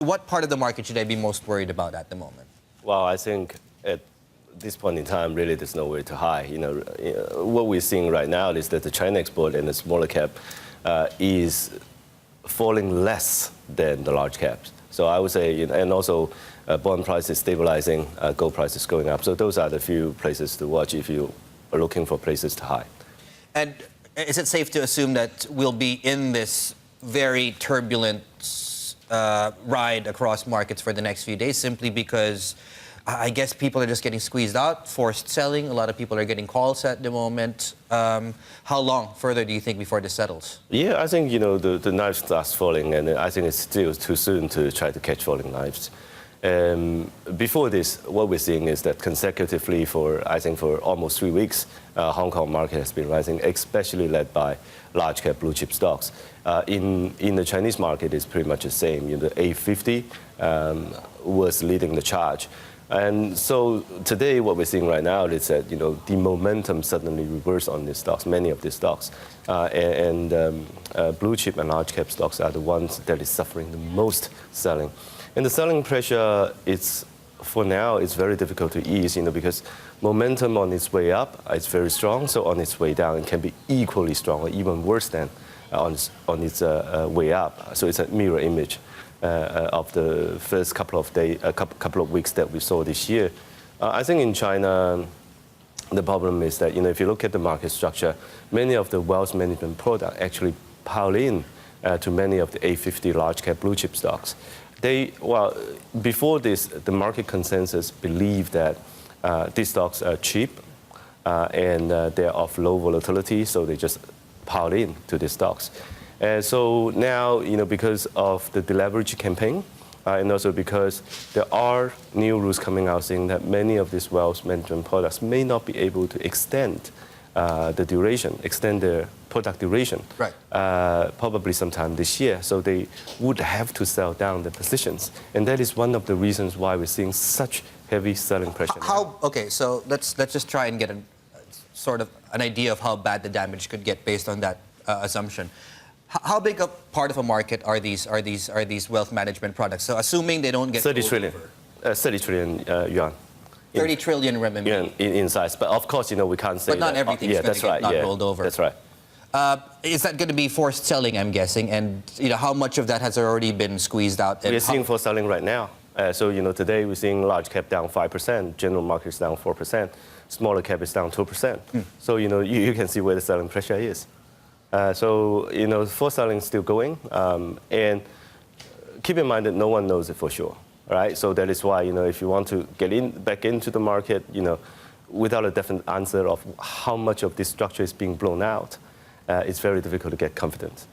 What part of the market should I be most worried about at the moment? Well, I think at this point in time, really, there's nowhere to hide. What we're seeing right now is that the China export and the smaller cap is falling less than the large caps. So I would say, and also bond prices stabilizing, gold prices going up. So those are the few places to watch if you are looking for places to hide. And is it safe to assume that we'll be in this very turbulent ride across markets for the next few days, simply because I guess people are just getting squeezed out, forced selling? A lot of people are getting calls at the moment. How long further do you think before this settles? Yeah, I think, the knife starts falling, and I think it's still too soon to try to catch falling knives. Before this, what we're seeing is that consecutively for almost 3 weeks, Hong Kong market has been rising, especially led by large cap blue chip stocks. In the Chinese market, it's pretty much the same. The A50 was leading the charge. And so today, what we're seeing right now is that, the momentum suddenly reversed on these stocks, many of these stocks. Blue chip and large cap stocks are the ones that is suffering the most selling. And the selling pressure, for now, it's very difficult to ease, because momentum on its way up is very strong. So on its way down, it can be equally strong or even worse than on its way up. So it's a mirror image of the first couple of weeks that we saw this year. I think in China, the problem is that, if you look at the market structure, many of the wealth management products actually pile in to many of the A50 large cap blue chip stocks. Before this, the market consensus believed that these stocks are cheap and they're of low volatility, so they just piled in to these stocks. So now, because of the deleverage campaign, and also because there are new rules coming out saying that many of these wealth management products may not be able to extend their product duration, right. Probably sometime this year. So they would have to sell down the positions. And that is one of the reasons why we're seeing such heavy selling pressure. Okay, so let's just try and get sort of an idea of how bad the damage could get based on that assumption. How big a part of a market are these wealth management products? So assuming they don't get 30 trillion yuan. 30 trillion renminbi in size, but of course, we can't say. But not everything's going to get not rolled over. That's right. Is that going to be forced selling, I'm guessing? And how much of that has already been squeezed out? We're seeing forced selling right now. So today we're seeing large cap down 5%, general market is down 4%, smaller cap is down 2%. So you can see where the selling pressure is. So forced selling is still going, and keep in mind that no one knows it for sure. Right, so that is why, if you want to get back into the market, without a definite answer of how much of this structure is being blown out, it's very difficult to get confidence.